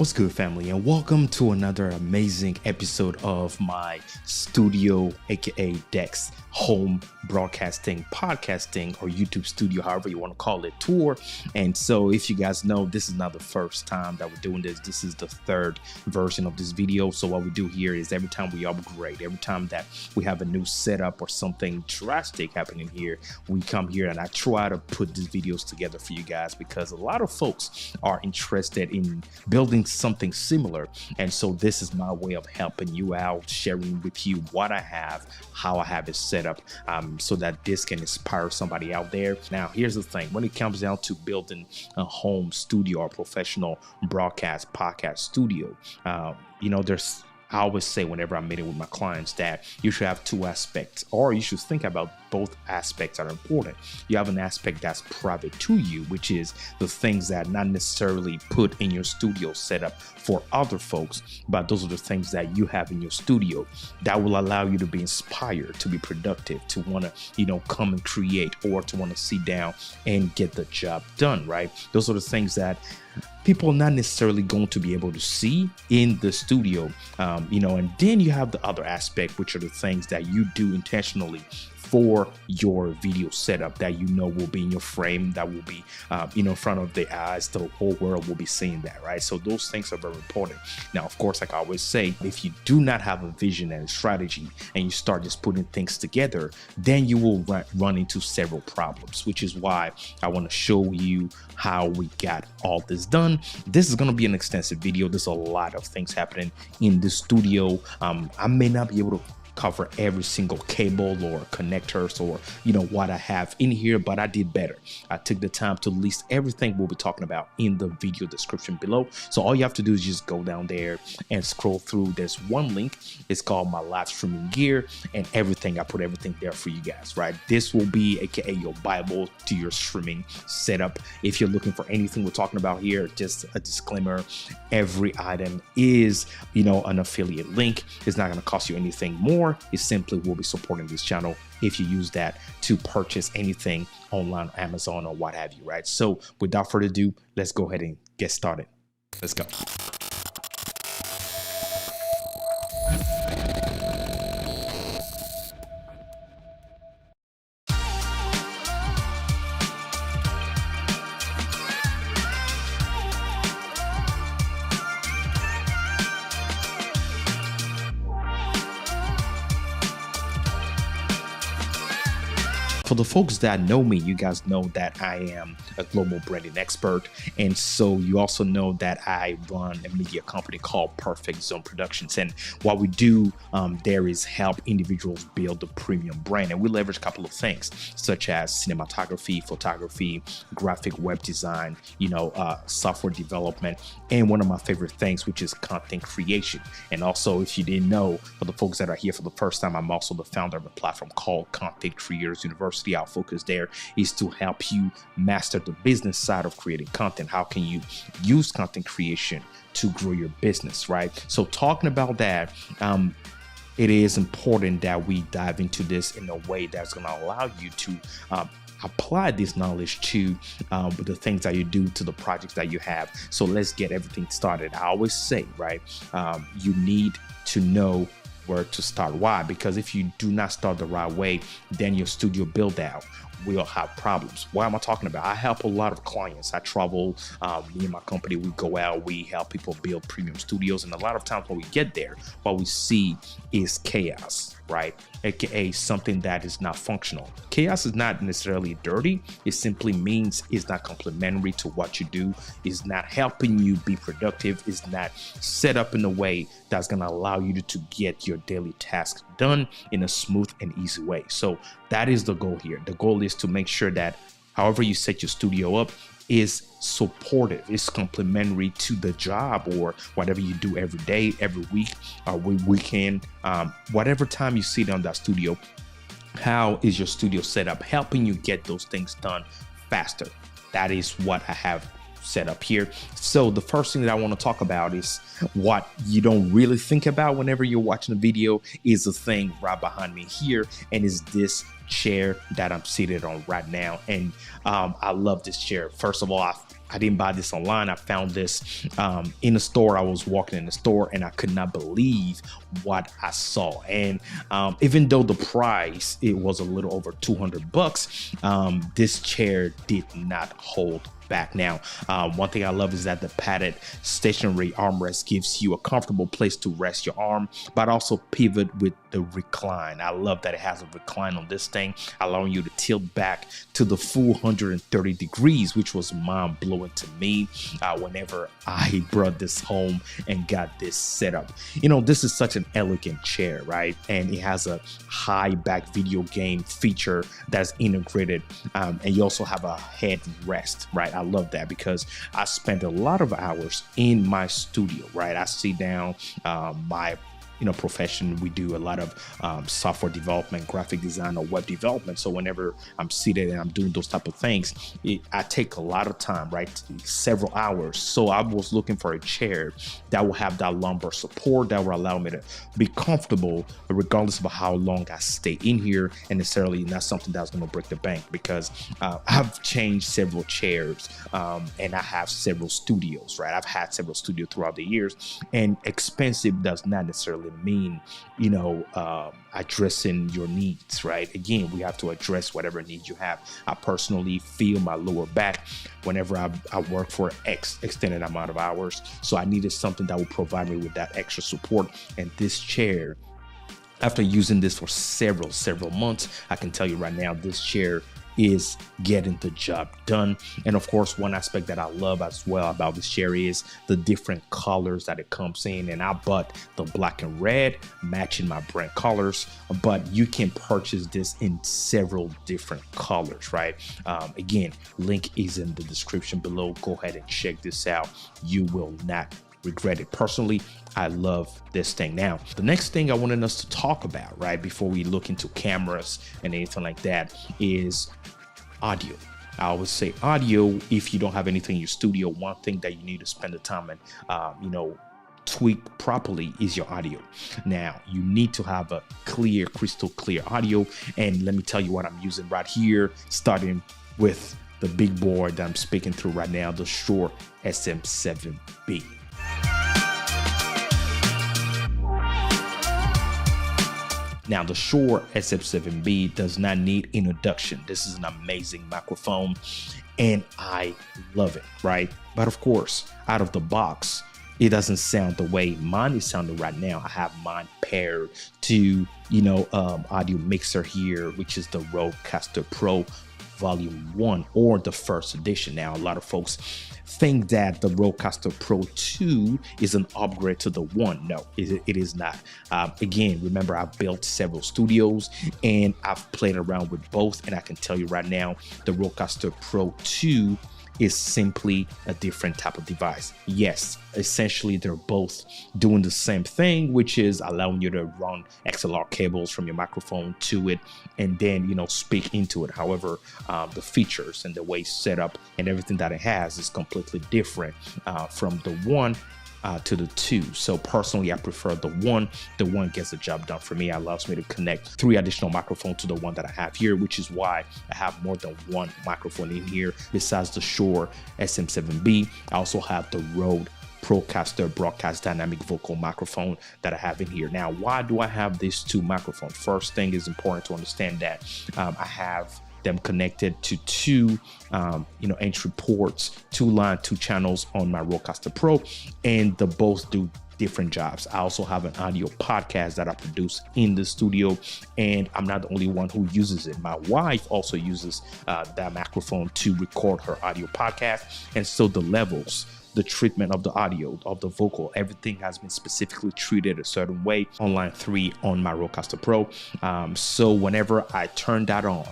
What's good, family, and welcome to another amazing episode of my studio, aka Dex home broadcasting, podcasting, or YouTube studio, however you want to call it, tour. And so if you guys know, this is not the first time that we're doing this. This is the third version of this video. So what we do here is every time we upgrade, every time that we have a new setup or something drastic happening here, we come here and I try to put these videos together for you guys, because a lot of folks are interested in building something similar. And so this is my way of helping you out, sharing with you what I have, how I have it set up, so that this can inspire somebody out there. Now, here's the thing. When it comes down to building a home studio or professional broadcast podcast studio, I always say whenever I'm meeting with my clients that you should have two aspects, or you should think about both aspects are important. You have an aspect that's private to you, which is the things that not necessarily put in your studio setup for other folks, but those are the things that you have in your studio that will allow you to be inspired, to be productive, to want to, come and create, or to want to sit down and get the job done, right? Those are the things that people are not necessarily going to be able to see in the studio, and then you have the other aspect, which are the things that you do intentionally for your video setup that will be in your frame, that will be in front of the eyes. The whole world will be seeing that, right? So those things are very important. Now, of course, like I always say, if you do not have a vision and a strategy and you start just putting things together, then you will run into several problems, which is why I want to show you how we got all this done. This is going to be an extensive video. There's a lot of things happening in the studio. I may not be able to cover every single cable or connectors or what I have in here, but I did better. I took the time to list everything we'll be talking about in the video description below. So all you have to do is just go down there and scroll through. There's one link. It's called my live streaming gear, and everything, I put everything there for you guys, right? This will be aka your Bible to your streaming setup. If you're looking for anything we're talking about here, just a disclaimer, every item is an affiliate link. It's not going to cost you anything more. It simply will be supporting this channel if you use that to purchase anything online, Amazon, or what have you, right? So without further ado, let's go ahead and get started. Let's go. For the folks that know me, you guys know that I am a global branding expert. And so you also know that I run a media company called Perfect Zone Productions. And what we do there is help individuals build a premium brand. And we leverage a couple of things, such as cinematography, photography, graphic web design, software development, and one of my favorite things, which is content creation. And also, if you didn't know, for the folks that are here for the first time, I'm also the founder of a platform called Content Creators University. Our focus there is to help you master the business side of creating content. How can you use content creation to grow your business, right? So talking about that, it is important that we dive into this in a way that's going to allow you to apply this knowledge to the things that you do, to the projects that you have. So let's get everything started. I always say, right, you need to know where to start. Why? Because if you do not start the right way, then your studio build out will have problems. What am I talking about? I help a lot of clients. I travel, me and my company, we go out, we help people build premium studios. And a lot of times when we get there, what we see is chaos, right? AKA something that is not functional. Chaos is not necessarily dirty. It simply means it's not complementary to what you do. It's not helping you be productive. It's not set up in a way that's going to allow you to get your daily tasks done in a smooth and easy way. So that is the goal here. The goal is to make sure that however you set your studio up is supportive, is complementary to the job or whatever you do every day, every week, or weekend, whatever time you sit on that studio. How is your studio set up, helping you get those things done faster? That is what I have set up here. So the first thing that I want to talk about is what you don't really think about whenever you're watching a video is the thing right behind me here, and is this chair that I'm seated on right now. And I love this chair. First of all, I didn't buy this online. I found this in a store. I was walking in the store and I could not believe what I saw. And even though the price, it was a little over $200, this chair did not hold back. Now, one thing I love is that the padded stationary armrest gives you a comfortable place to rest your arm, but also pivot with the recline. I love that it has a recline on this thing, allowing you to tilt back to the full 130 degrees, which was mind blowing to me whenever I brought this home and got this set up. You know, this is such an elegant chair, right? And it has a high back video game feature that's integrated, and you also have a head rest, right? I love that because I spent a lot of hours in my studio, right? I sit down, my profession, we do a lot of software development, graphic design, or web development. So whenever I'm seated and I'm doing those type of things, I take a lot of time, right? Several hours. So I was looking for a chair that will have that lumbar support that will allow me to be comfortable regardless of how long I stay in here, and necessarily not something that's going to break the bank, because I've changed several chairs and I have several studios, right? I've had several studios throughout the years, and expensive does not necessarily mean addressing your needs, right? Again, we have to address whatever needs you have. I personally feel my lower back whenever I work for extended amount of hours, so I needed something that would provide me with that extra support. And this chair, after using this for several months, I can tell you right now, this chair is getting the job done. And of course, one aspect that I love as well about this chair is the different colors that it comes in. And I bought the black and red, matching my brand colors, but you can purchase this in several different colors, right? Again, link is in the description below. Go ahead and check this out. You will not regret it. Personally, I love this thing. Now, the next thing I wanted us to talk about, right, before we look into cameras and anything like that, is audio. I always say audio. If you don't have anything in your studio, one thing that you need to spend the time and tweak properly is your audio. Now, you need to have a clear, crystal clear audio, and let me tell you what I'm using right here, starting with the big board that I'm speaking through right now, the Shure SM7B. Now, the Shure SM7B does not need introduction. This is an amazing microphone and I love it, right? But of course, out of the box, it doesn't sound the way mine is sounding right now. I have mine paired to, audio mixer here, which is the Rodecaster Pro Volume 1 or the first edition. Now, a lot of folks think that the Rodecaster Pro 2 is an upgrade to the 1. No, it is not. Again, remember, I've built several studios and I've played around with both, and I can tell you right now, the Rodecaster Pro 2 is simply a different type of device. Yes, essentially they're both doing the same thing, which is allowing you to run XLR cables from your microphone to it and then speak into it. However, the features and the way it's set up and everything that it has is completely different from the 1 to the 2. So personally, I prefer the 1. The 1 gets the job done for me. It allows me to connect 3 additional microphones to the one that I have here, which is why I have more than 1 microphone in here. Besides the Shure SM7B, I also have the Rode Procaster Broadcast Dynamic Vocal microphone that I have in here. Now, why do I have these 2 microphones? First thing is important to understand that I have them connected to 2 entry ports, 2 line, 2 channels on my Rodecaster Pro, and they both do different jobs. I also have an audio podcast that I produce in the studio, and I'm not the only one who uses it. My wife also uses that microphone to record her audio podcast, and so the levels, the treatment of the audio, of the vocal, everything has been specifically treated a certain way on line 3 on my Rodecaster Pro. So whenever I turn that on,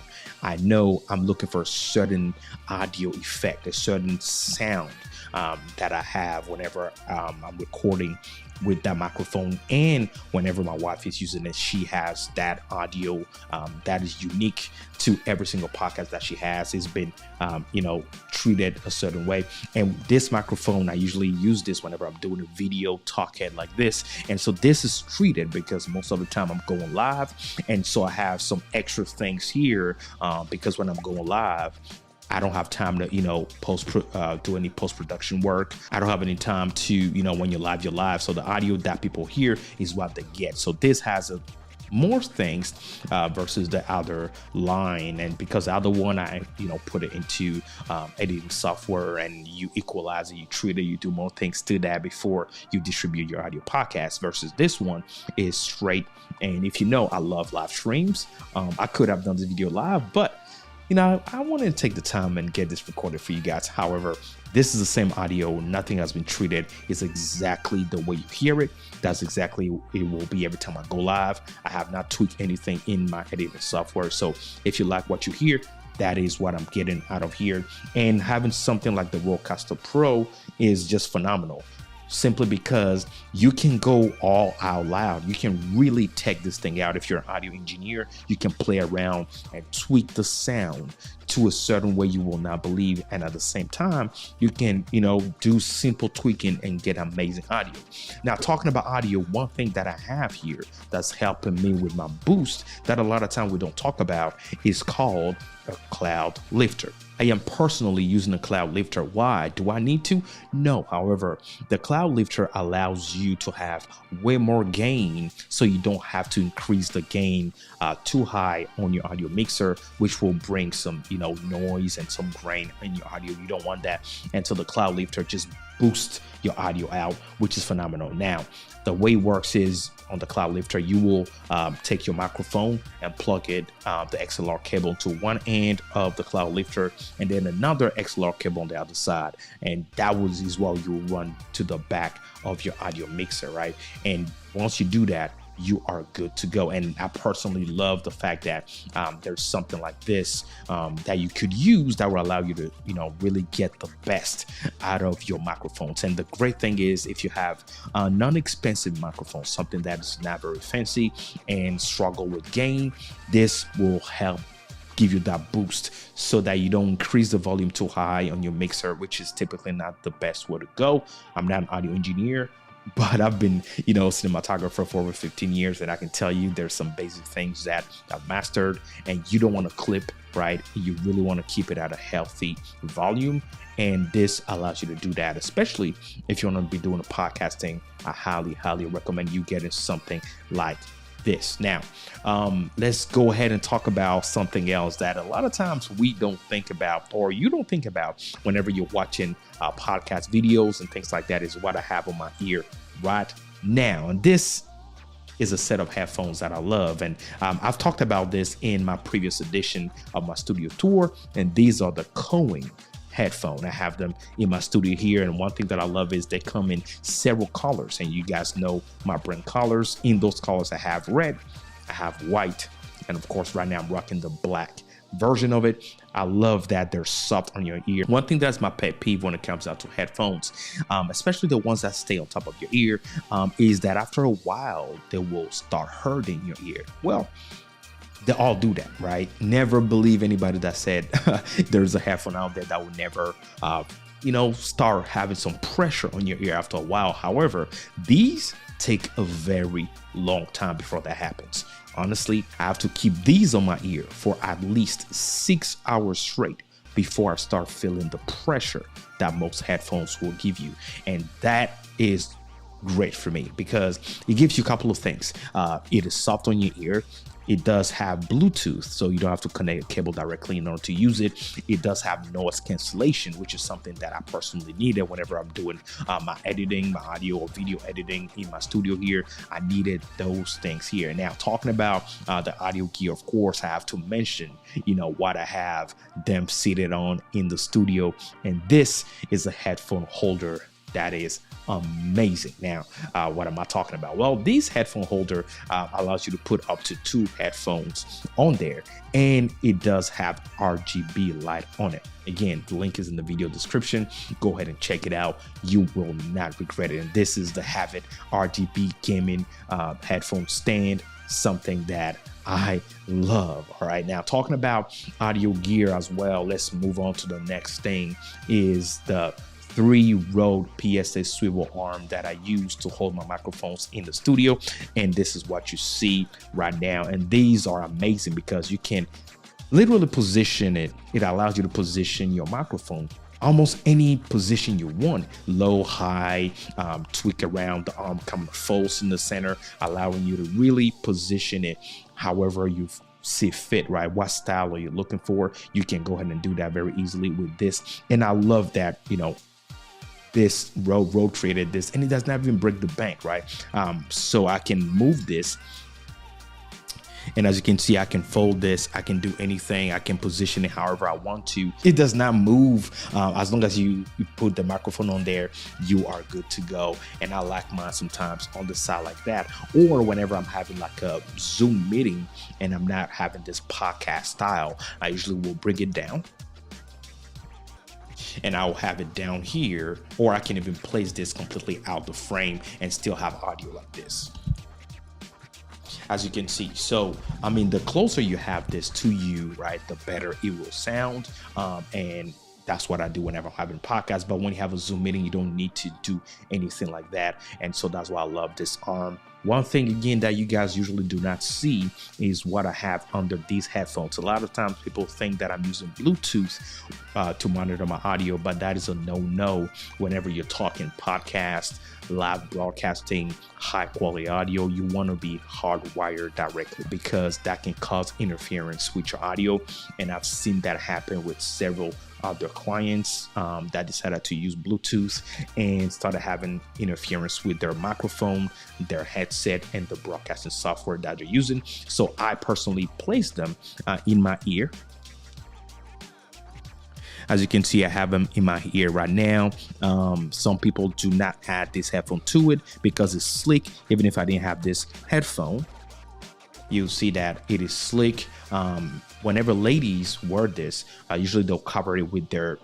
I know I'm looking for a certain audio effect, a certain sound that I have whenever I'm recording with that microphone, and whenever my wife is using it, she has that audio that is unique to every single podcast that she has. It's been treated a certain way. And this microphone, I usually use this whenever I'm doing a video talk head like this. And so this is treated because most of the time I'm going live. And so I have some extra things here because when I'm going live, I don't have time to, do any post-production work. I don't have any time to, when you're live. So the audio that people hear is what they get. So this has more things versus the other line. And because the other one, I put it into editing software, and you equalize it, you treat it, you do more things to that before you distribute your audio podcast, versus this one is straight. And if I love live streams. I could have done this video live, but I wanted to take the time and get this recorded for you guys. However, this is the same audio. Nothing has been treated. It's exactly the way you hear it. That's exactly it will be every time I go live. I have not tweaked anything in my editing software. So if you like what you hear, that is what I'm getting out of here. And having something like the Rodecaster Pro is just phenomenal. Simply because you can go all out loud. You can really take this thing out. If you're an audio engineer, you can play around and tweak the sound to a certain way you will not believe. And at the same time, you can, do simple tweaking and get amazing audio. Now, talking about audio, one thing that I have here that's helping me with my boost that a lot of times we don't talk about is called a cloud lifter. I am personally using a cloud lifter. Why? Do I need to? No. However, the cloud lifter allows you to have way more gain, so you don't have to increase the gain too high on your audio mixer, which will bring some, noise and some grain in your audio. You don't want that. And so the cloud lifter just boosts your audio out, which is phenomenal. Now, the way it works is on the cloud lifter, you will take your microphone and plug it, the XLR cable, to one end of the cloud lifter, and then another XLR cable on the other side. And that is what you will run to the back of your audio mixer, right? And once you do that, you are good to go. And I personally love the fact that there's something like this that you could use that will allow you to, really get the best out of your microphones. And the great thing is, if you have a non-expensive microphone, something that is not very fancy and struggle with gain, this will help give you that boost so that you don't increase the volume too high on your mixer, which is typically not the best way to go. I'm not an audio engineer, but I've been, cinematographer for over 15 years, and I can tell you there's some basic things that I've mastered, and you don't want to clip, right? You really want to keep it at a healthy volume, and this allows you to do that, especially if you want to be doing a podcasting. I highly, highly recommend you getting something like this. Now, let's go ahead and talk about something else that a lot of times we don't think about, or you don't think about whenever you're watching podcast videos and things like that, is what I have on my ear right now. And this is a set of headphones that I love. And I've talked about this in my previous edition of my studio tour. And these are the Cohen headphone. I have them in my studio here, and one thing that I love is they come in several colors, and you guys know my brand colors. In those colors, I have red, I have white, and of course right now I'm rocking the black version of it. I love that they're soft on your ear. One thing that's my pet peeve when it comes out to headphones, especially the ones that stay on top of your ear, is that after a while they will start hurting your ear. Well, they all do that, right? Never believe anybody that said there's a headphone out there that will never, start having some pressure on your ear after a while. However, these take a very long time before that happens. Honestly, I have to keep these on my ear for at least 6 hours straight before I start feeling the pressure that most headphones will give you. And that is great for me because it gives you a couple of things. It is soft on your ear. It does have Bluetooth, so you don't have to connect a cable directly in order to use it. It does have noise cancellation, which is something that I personally needed whenever I'm doing my editing, my audio or video editing in my studio here. I needed those things here. Now, talking about the audio gear, of course, I have to mention, what I have them seated on in the studio. And this is a headphone holder that is amazing. Now, what am I talking about? Well, this headphone holder allows you to put up to 2 headphones on there, and it does have RGB light on it. Again, the link is in the video description. Go ahead and check it out. You will not regret it. And this is the Hightek RGB gaming headphone stand, something that I love. All right, now talking about audio gear as well, let's move on to the next thing. Is the 3-Rode PSA swivel arm that I use to hold my microphones in the studio. And this is what you see right now. And these are amazing because you can literally position it. It allows you to position your microphone almost any position you want, low, high, tweak around the arm, coming to folds in the center, allowing you to really position it however you see fit, right? What style are you looking for? You can go ahead and do that very easily with this. And I love that, you know, this Rode created this, and it does not even break the bank, right? So I can move this, and as you can see, I can fold this, I can do anything, I can position it however I want to. It does not move. As long as you put the microphone on there, you are good to go. And I like mine sometimes on the side like that, or whenever I'm having like a Zoom meeting and I'm not having this podcast style, I usually will bring it down and I'll have it down here, or I can even place this completely out the frame and still have audio like this, as you can see. So, I mean, the closer you have this to you, right, the better it will sound. And that's what I do whenever I'm having podcasts. But when you have a Zoom meeting, you don't need to do anything like that. And so that's why I love this arm. One thing, again, that you guys usually do not see is what I have under these headphones. A lot of times people think that I'm using Bluetooth to monitor my audio, but that is a no-no whenever you're talking podcast, live broadcasting, high quality audio. You want to be hardwired directly because that can cause interference with your audio. And I've seen that happen with several other clients that decided to use Bluetooth and started having interference with their microphone, their headset, and the broadcasting software that they're using. So I personally placed them in my ear. As you can see, I have them in my ear right now. Some people do not add this headphone to it because it's slick. Even if I didn't have this headphone, you'll see that it is slick. Whenever ladies wear this, usually they'll cover it with their,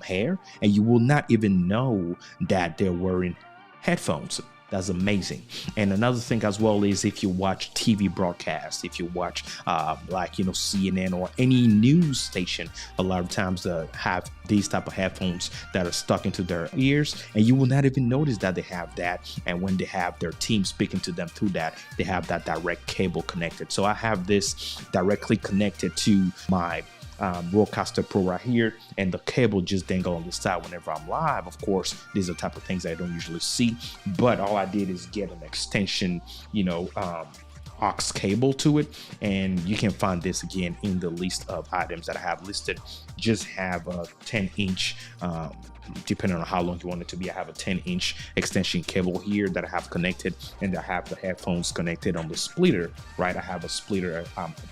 hair, and you will not even know that they're wearing headphones. That's amazing. And another thing as well is if you watch TV broadcasts, if you watch CNN or any news station, a lot of times they have these type of headphones that are stuck into their ears, and you will not even notice that they have that. And when they have their team speaking to them through that, they have that direct cable connected. So I have this directly connected to my Rodecaster Pro right here, and the cable just dangle on the side whenever I'm live. Of course, these are the type of things I don't usually see, but all I did is get an extension, aux cable to it, and you can find this again in the list of items that I have listed. Just have a 10-inch, depending on how long you want it to be. I have a 10-inch extension cable here that I have connected, and I have the headphones connected on the splitter, right? I have a splitter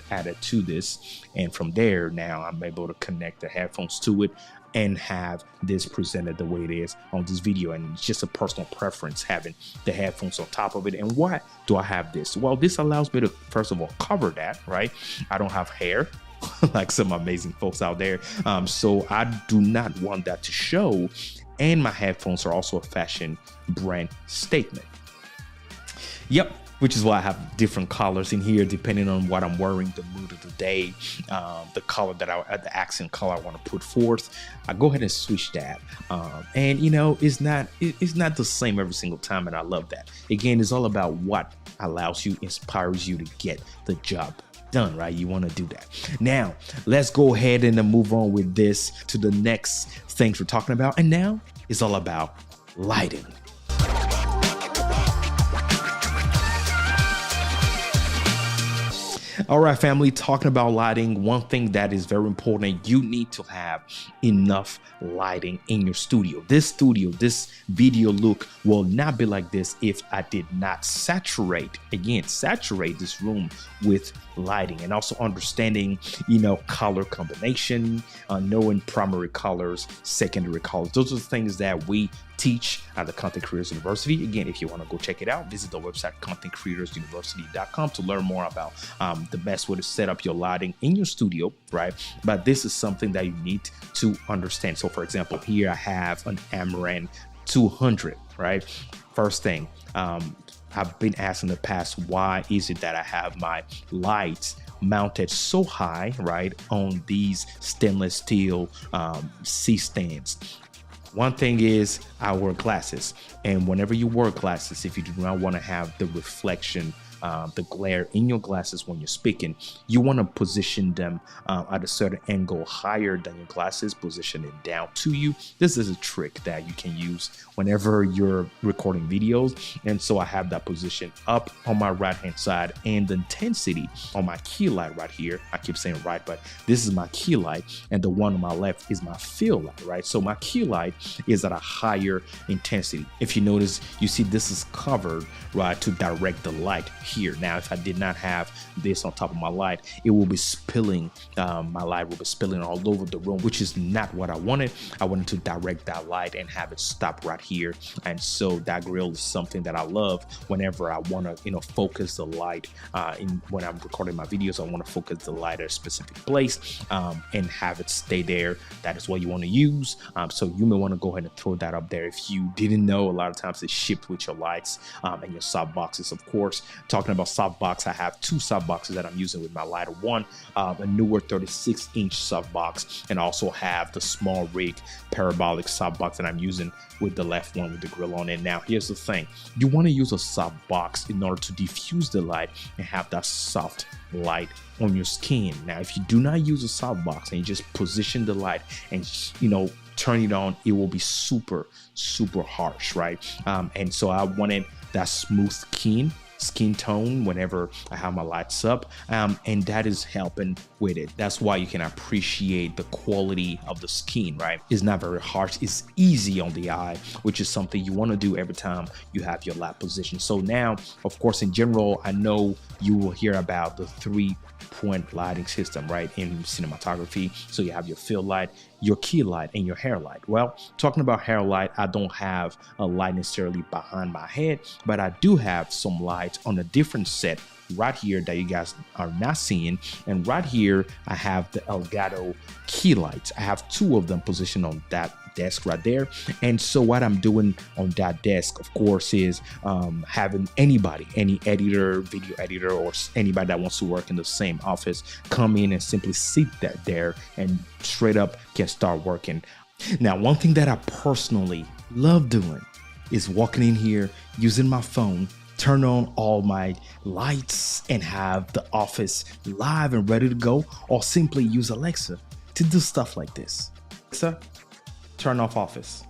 added to this, and from there now I'm able to connect the headphones to it and have this presented the way it is on this video. And it's just a personal preference having the headphones on top of it. And why do I have this? Well, this allows me to, first of all, cover that, right? I don't have hair like some amazing folks out there. So I do not want that to show. And my headphones are also a fashion brand statement. Yep. Which is why I have different colors in here depending on what I'm wearing, the mood of the day, the color the accent color I want to put forth. I go ahead and switch that, and it's not the same every single time, and I love that. Again, it's all about what inspires you to get the job done, right? You want to do that. Now, let's go ahead and move on with this to the next things we're talking about, and now it's all about lighting. All right, family, talking about lighting, one thing that is very important, you need to have enough lighting in your studio. This video look will not be like this if I did not saturate this room with lighting, and also understanding, color combination, knowing primary colors, secondary colors. Those are the things that we teach at the Content Creators University. Again, if you want to go check it out, visit the website contentcreatorsuniversity.com to learn more about the best way to set up your lighting in your studio, right? But this is something that you need to understand. So for example, here I have an Amaran 200, right? First thing, I've been asked in the past, why is it that I have my lights mounted so high, right, on these stainless steel C-stands? One thing is I wear glasses, and whenever you wear glasses, if you do not want to have the reflection, the glare in your glasses when you're speaking, you want to position them at a certain angle higher than your glasses, position it down to you. This is a trick that you can use whenever you're recording videos. And so I have that position up on my right hand side, and the intensity on my key light right here, I keep saying right, but this is my key light, and the one on my left is my fill light, right? So my key light is at a higher intensity. If you notice, you see this is covered, right, to direct the light here. Now, if I did not have this on top of my light, it will be spilling, my light will be spilling all over the room, which is not what I wanted. I wanted to direct that light and have it stop right here. And so that grill is something that I love whenever I want to, focus the light when I'm recording my videos. I want to focus the light at a specific place and have it stay there. That is what you want to use. So you may want to go ahead and throw that up there. If you didn't know, a lot of times it's shipped with your lights and your soft boxes. Of course, talking about softbox, I have two softboxes that I'm using with my lighter. One, a newer 36-inch softbox, and also have the small rig parabolic softbox that I'm using with the left one with the grill on it. Now, here's the thing. You want to use a softbox in order to diffuse the light and have that soft light on your skin. Now, if you do not use a softbox and you just position the light and, turn it on, it will be super, super harsh, right? And so I wanted that smooth skin tone whenever I have my lights up, and that is helping with it. That's why you can appreciate the quality of the skin, right? It's not very harsh, it's easy on the eye, which is something you want to do every time you have your light position. So now, of course, in general, I know you will hear about the 3-point lighting system, right, in cinematography. So you have your fill light, your key light, and your hair light. Well, talking about hair light, I don't have a light necessarily behind my head, but I do have some lights on a different set right here that you guys are not seeing. And right here, I have the Elgato key lights. I have two of them positioned on that desk right there. And so what I'm doing on that desk, of course, is having any editor, video editor, or anybody that wants to work in the same office come in and simply sit there and straight up can start working. Now, one thing that I personally love doing is walking in here, using my phone, turn on all my lights, and have the office live and ready to go, or simply use Alexa to do stuff like this. Alexa, turn off office.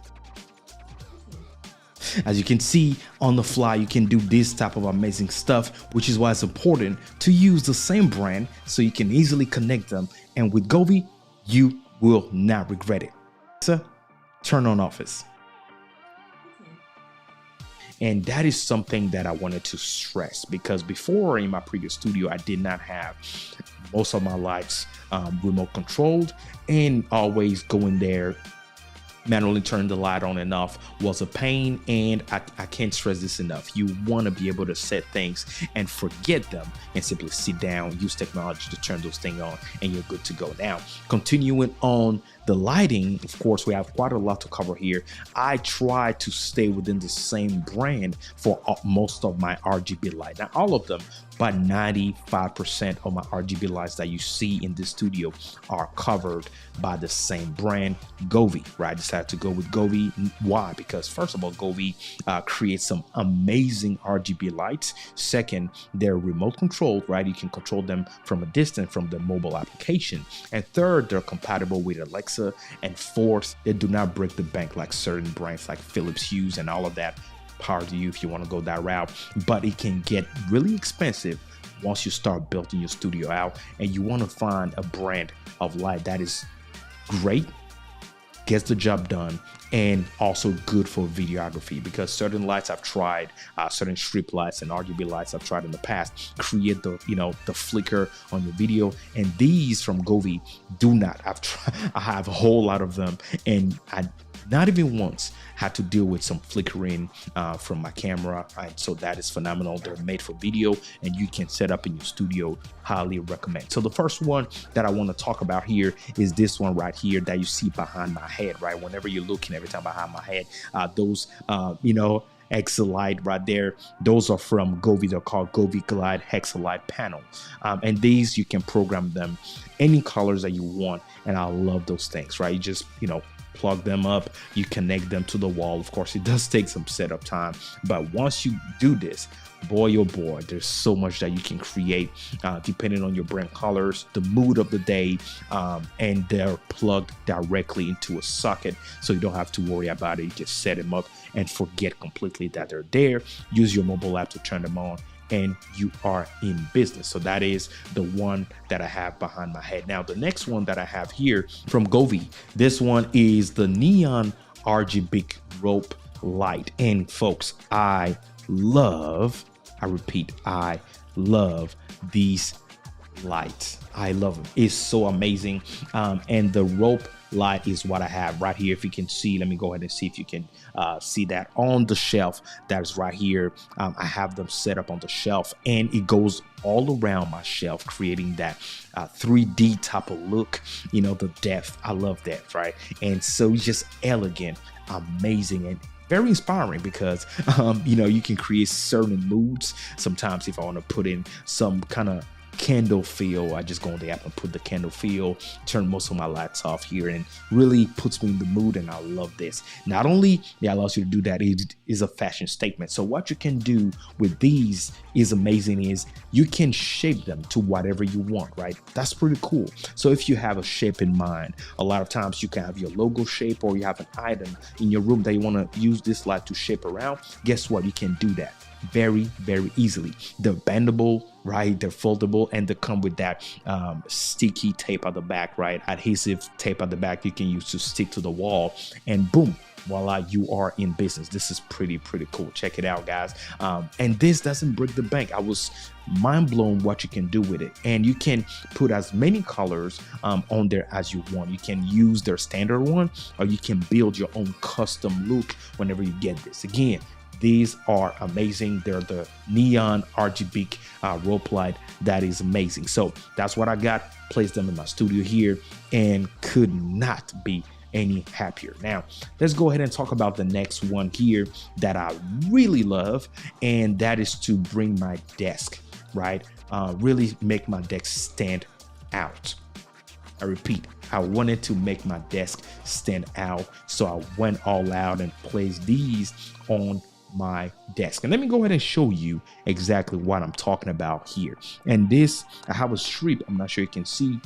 As you can see on the fly, you can do this type of amazing stuff, which is why it's important to use the same brand so you can easily connect them. And with Govee, you will not regret it. Alexa, turn on office. And that is something that I wanted to stress, because before in my previous studio, I did not have most of my lights remote controlled, and always going there, manually turning the light on and off was a pain. And I can't stress this enough. You want to be able to set things and forget them and simply sit down, use technology to turn those things on, and you're good to go. Now, continuing on the lighting, of course, we have quite a lot to cover here. I try to stay within the same brand for most of my RGB light. Not all of them, but 95% of my RGB lights that you see in this studio are covered by the same brand, Govee, right? I decided to go with Govee. Why? Because first of all, Govee creates some amazing RGB lights. Second, they're remote controlled, right? You can control them from a distance from the mobile application. And third, they're compatible with Alexa. And fourth, they do not break the bank like certain brands like Philips Hue and all of that. Power to you if you want to go that route, but it can get really expensive once you start building your studio out, and you want to find a brand of light that is great, gets the job done, and also good for videography, because certain lights I've tried, certain strip lights and RGB lights I've tried in the past, create the the flicker on your video, and these from Govee do not. I have a whole lot of them, and I not even once had to deal with some flickering from my camera. And so that is phenomenal. They're made for video and you can set up in your studio. Highly recommend. So the first one that I want to talk about here is this one right here that you see behind my head, right? Whenever you're looking, every time behind my head, those Hexalite right there, those are from Govee. They're called Govee Glide Hexalite panel, and these you can program them any colors that you want, and I love those things, right? You just plug them up, you connect them to the wall. Of course, it does take some setup time, but once you do this, boy oh boy, there's so much that you can create depending on your brand colors, the mood of the day, and they're plugged directly into a socket, so you don't have to worry about it. You just set them up and forget completely that they're there. Use your mobile app to turn them on, and you are in business. So that is the one that I have behind my head. Now, the next one that I have here from Govee, this one is the neon RGB rope light. And folks, I repeat, I love these lights. I love them. It's so amazing. And the rope light is what I have right here. If you can see, let me go ahead and see if you can see that on the shelf. That is right here. I have them set up on the shelf, and it goes all around my shelf, creating that 3D type of look. The depth. I love that, right? And so it's just elegant, amazing, and very inspiring, because you can create certain moods. Sometimes if I want to put in some kind of candle feel, I just go on the app and put the candle feel, turn most of my lights off here, and really puts me in the mood. And I love this. Not only it allows you to do that, it is a fashion statement. So what you can do with these is amazing, is you can shape them to whatever you want, right? That's pretty cool. So if you have a shape in mind, a lot of times you can have your logo shape, or you have an item in your room that you want to use this light to shape around. Guess what? You can do that very, very easily. They're bendable, right? They're foldable, and they come with that sticky tape at the back, right? Adhesive tape at the back you can use to stick to the wall, and boom, voila, you are in business. This is pretty cool. Check it out, guys. And this doesn't break the bank. I was mind blown what you can do with it, and you can put as many colors on there as you want. You can use their standard one, or you can build your own custom look whenever you get this. Again, these are amazing. They're the neon RGB rope light. That is amazing. So that's what I got. Placed them in my studio here, and could not be any happier. Now, let's go ahead and talk about the next one here that I really love, and that is to bring my desk, right? Really make my desk stand out. I repeat, I wanted to make my desk stand out, so I went all out and placed these on my desk. And let me go ahead and show you exactly what I'm talking about here. And this, I have a strip, I'm not sure you can see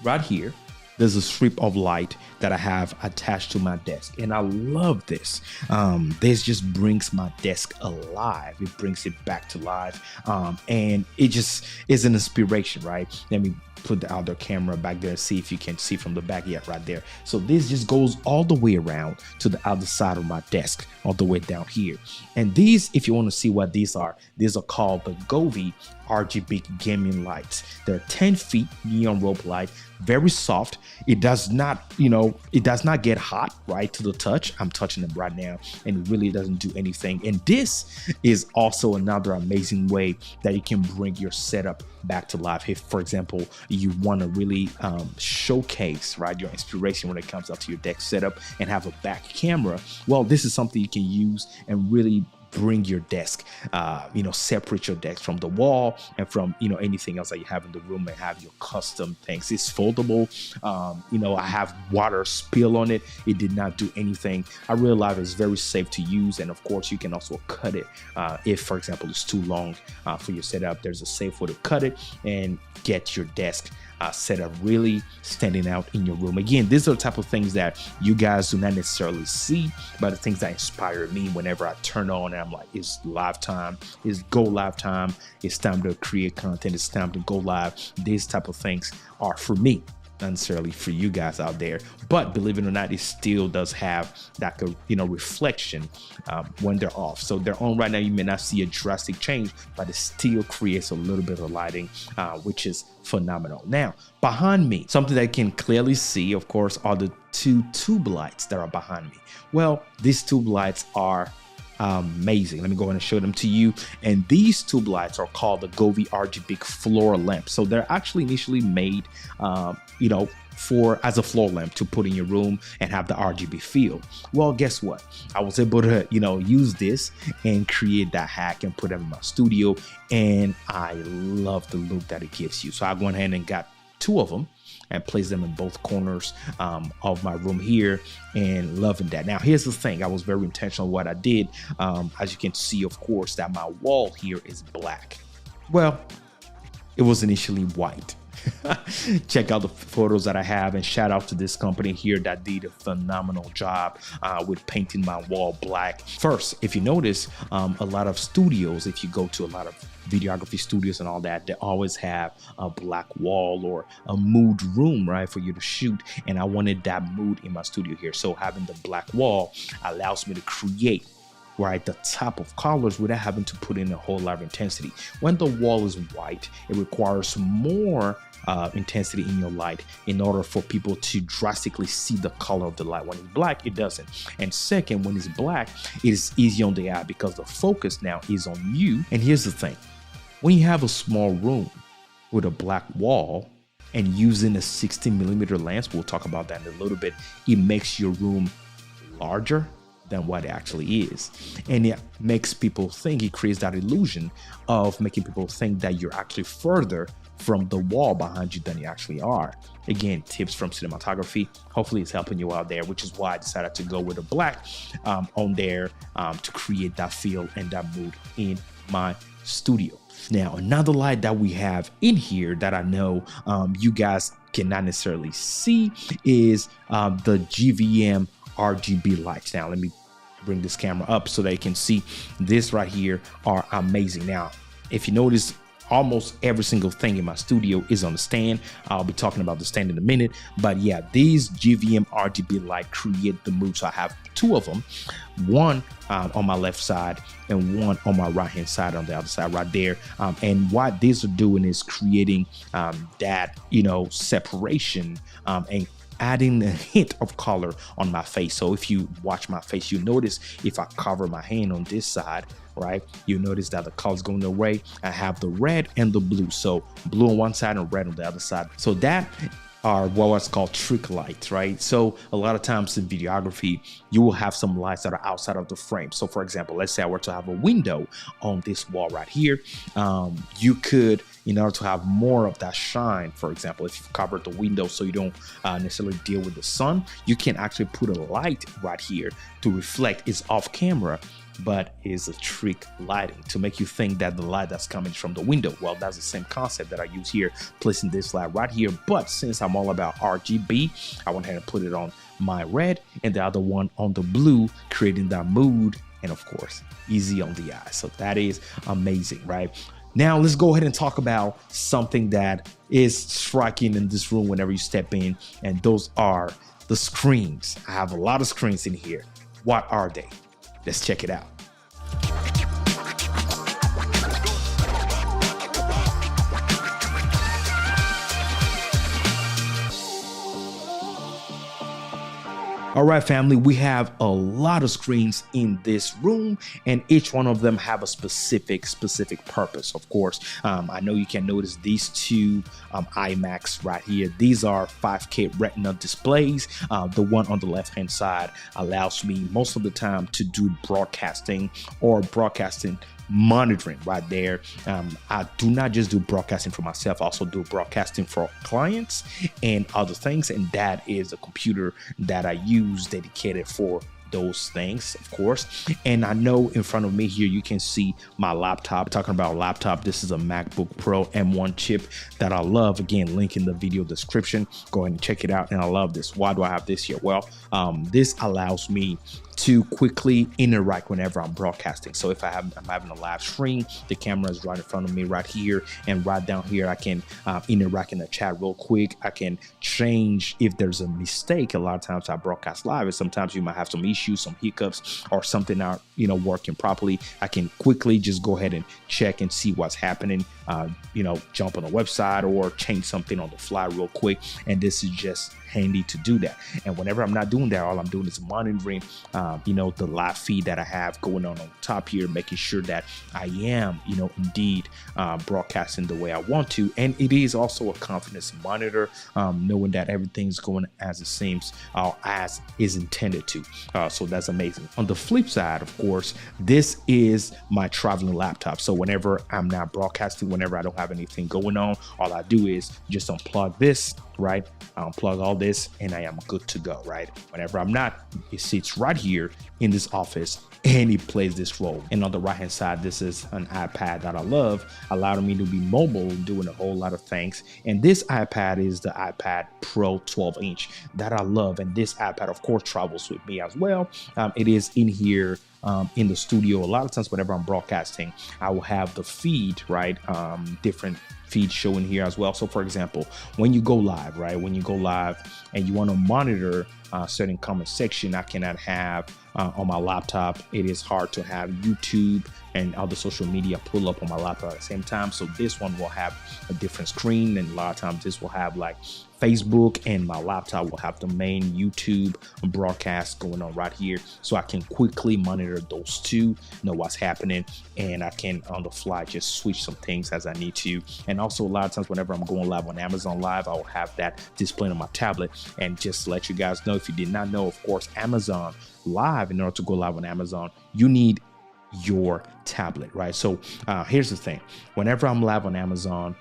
right here. There's a strip of light that I have attached to my desk, and I love this. This just brings my desk alive. It brings it back to life, and it just is an inspiration, right? Let me put the outdoor camera back there and see if you can see from the back. Yeah, right there. So this just goes all the way around to the other side of my desk, all the way down here. And these, if you want to see what these are called the Govee RGB gaming lights. They're 10 feet neon rope light, very soft. It does not, it does not get hot, right, to the touch. I'm touching them right now, and it really doesn't do anything. And this is also another amazing way that you can bring your setup back to life. If, for example, you want to really showcase, right, your inspiration when it comes up to your deck setup and have a back camera, well, this is something you can use and really bring your desk, separate your desk from the wall and from, anything else that you have in the room, and have your custom things. It's foldable. I have water spill on it. It did not do anything. I realize it's very safe to use. And of course, you can also cut it. If, for example, it's too long for your setup, there's a safe way to cut it and get your desk setup really standing out in your room. Again, these are the type of things that you guys do not necessarily see, but the things that inspire me whenever I turn on and I'm like, it's live time, it's go live time, it's time to create content, it's time to go live. These type of things are for me. not necessarily for you guys out there, but believe it or not, it still does have that, reflection when they're off. So they're on right now, you may not see a drastic change, but it still creates a little bit of lighting, which is phenomenal. Now, behind me, something that I can clearly see, of course, are the two tube lights that are behind me. Well, these tube lights are amazing. Let me go ahead and show them to you. And these tube lights are called the Govee RGB floor lamp. So they're actually initially made, as a floor lamp to put in your room and have the RGB feel. Well, guess what? I was able to, use this and create that hack and put them in my studio. And I love the look that it gives you. So I went ahead and got two of them and place them in both corners of my room here, and loving that. Now, here's the thing. I was very intentional what I did. As you can see, of course, that my wall here is black. Well, it was initially white. Check out the photos that I have, and shout out to this company here that did a phenomenal job with painting my wall black. First, if you notice, a lot of studios, if you go to a lot of videography studios and all that, they always have a black wall or a mood room, right, for you to shoot. And I wanted that mood in my studio here. So having the black wall allows me to create right the top of colors without having to put in a whole lot of intensity. When the wall is white, it requires more intensity in your light in order for people to drastically see the color of the light. When it's black, it doesn't. And second, when it's black, it is easy on the eye because the focus now is on you. And here's the thing. When you have a small room with a black wall and using a 60mm lens, we'll talk about that in a little bit, it makes your room larger than what it actually is. And it makes people think, it creates that illusion of making people think that you're actually further from the wall behind you than you actually are. Again, tips from cinematography. Hopefully it's helping you out there, which is why I decided to go with a black on there to create that feel and that mood in my studio. Now, another light that we have in here that I know you guys cannot necessarily see is the GVM RGB lights. Now, let me bring this camera up so that you can see this right here are amazing. Now, if you notice, almost every single thing in my studio is on the stand. I'll be talking about the stand in a minute, but yeah, these GVM RGB light create the mood. So I have two of them, one on my left side and one on my right hand side on the other side right there. And what these are doing is creating that, separation and adding a hint of color on my face. So if you watch my face, you notice if I cover my hand on this side, right, you notice that the colors going away. I have the red and the blue. So blue on one side and red on the other side. So that are what's called trick lights, right? So a lot of times in videography, you will have some lights that are outside of the frame. So for example, let's say I were to have a window on this wall right here. You could, in order to have more of that shine, for example, if you've covered the window so you don't necessarily deal with the sun, you can actually put a light right here to reflect. It's off camera, but is a trick lighting to make you think that the light that's coming from the window. Well, that's the same concept that I use here, placing this light right here. But since I'm all about RGB, I went ahead and put it on my red and the other one on the blue, creating that mood. And of course, easy on the eye. So that is amazing, right? Now let's go ahead and talk about something that is striking in this room whenever you step in, and those are the screens. I have a lot of screens in here. What are they? Let's check it out. All right, family, we have a lot of screens in this room, and each one of them have a specific purpose. Of course, I know you can notice these two iMacs right here. These are 5K Retina displays. The one on the left-hand side allows me most of the time to do broadcasting or broadcasting monitoring right there. I do not just do broadcasting for myself, I also do broadcasting for clients and other things, and that is a computer that I use dedicated for those things, of course. And I know in front of me here you can see my laptop. Talking about laptop, this is a MacBook Pro M1 chip that I love. Again, link in the video description. Go ahead and check it out. And I love this. Why do I have this here? Well, this allows me to quickly interact whenever I'm broadcasting. So if I'm having a live stream, the camera is right in front of me right here, and right down here I can interact in the chat real quick. I can change if there's a mistake. A lot of times I broadcast live, and sometimes you might have some issues, some hiccups, or something not working properly. I can quickly just go ahead and check and see what's happening. Jump on a website or change something on the fly real quick, and this is just handy to do that. And whenever I'm not doing that, all I'm doing is monitoring the live feed that I have going on top here, making sure that I am indeed broadcasting the way I want to. And it is also a confidence monitor, knowing that everything's going as it seems, as is intended to. So that's amazing. On the flip side, of course, this is my traveling laptop. So whenever I'm not broadcasting, whenever I don't have anything going on, all I do is just unplug this, right? Unplug all this, and I am good to go, right? Whenever I'm not, it sits right here in this office and it plays this role. And on the right hand side, this is an iPad that I love, allowing me to be mobile, doing a whole lot of things. And this iPad is the iPad Pro 12-inch that I love. And this iPad, of course, travels with me as well. It is in here in the studio. A lot of times whenever I'm broadcasting, I will have the feed, right? Different feed showing here as well. So for example, when you go live, right? When you go live and you want to monitor a certain comment section, I cannot have on my laptop. It is hard to have YouTube and other social media pull up on my laptop at the same time. So this one will have a different screen, and a lot of times this will have like Facebook, and my laptop will have the main YouTube broadcast going on right here. So I can quickly monitor those two, know what's happening, and I can on the fly just switch some things as I need to. And also a lot of times whenever I'm going live on Amazon Live, I will have that displayed on my tablet. And just to let you guys know, if you did not know, of course, Amazon Live, in order to go live on Amazon, you need your tablet, right? So here's the thing. Whenever I'm live on Amazon,